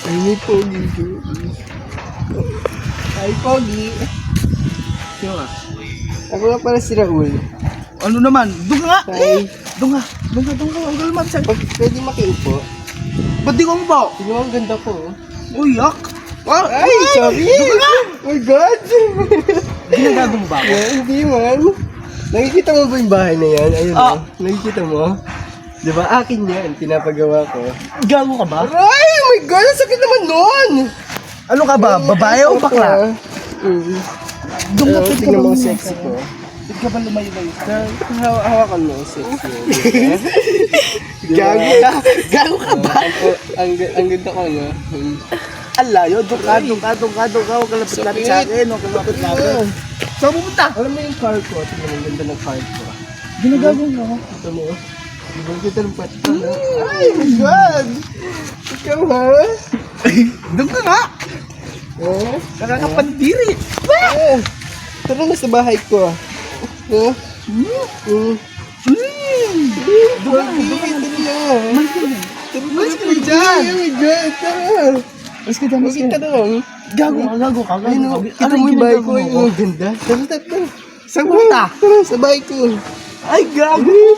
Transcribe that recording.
Ay, may pogi ko. Ay, pogi. Sino nga? Ako nga pala si Raul. Ano naman? Doon ka nga! Hi. Doon ka! Ang galmat sa'yo. Pwede makiupo. Ba't di ko mo? Tingnan mo, ang ganda ko. Uy, yak! Ay, sorry! Oh my God! Ginagago mo ba ako? Hindi man. Nakikita mo ba yung bahay na yan? Ayun nakikita mo? Diba, akin yan. Pinapagawa ko. Gago ka ba? Ay, oh my God! Ang sakit naman nun! Ano ka ba? Babae o bakla? Doon ka, pwede ka Tingnan ba mo ang lumayo? sexy ko. Pwede ka ba lumayo-layo? Hawakan mo ang sexy. Gago ka! Gago ka ba? Ang ganda ko, no? Ang layo, doon ka. Huwag ka lapit-lapit sa akin. Huwag ka lapit-lapit. Saan pupunta? Alam mo yung car ko? Tingnan mo, ang ganda ng car ko. Ginagago mo. Ito mo. Diba kita ng pat ko? Ay, my God! Ikaw, ha? Doon ka nga! Eh? Nakakapandiri! Tara na sa bahay ko. Oh? Doon na. Mas ka dyan! Oh my God, tara! Mas ka dyan, mas ka Makita dyan. doon. Gago ka. Kita mo yung bahay ko, yung ganda. Tara. Saan pumunta? Tara, sa bahay ko. Ay, gago! Tara.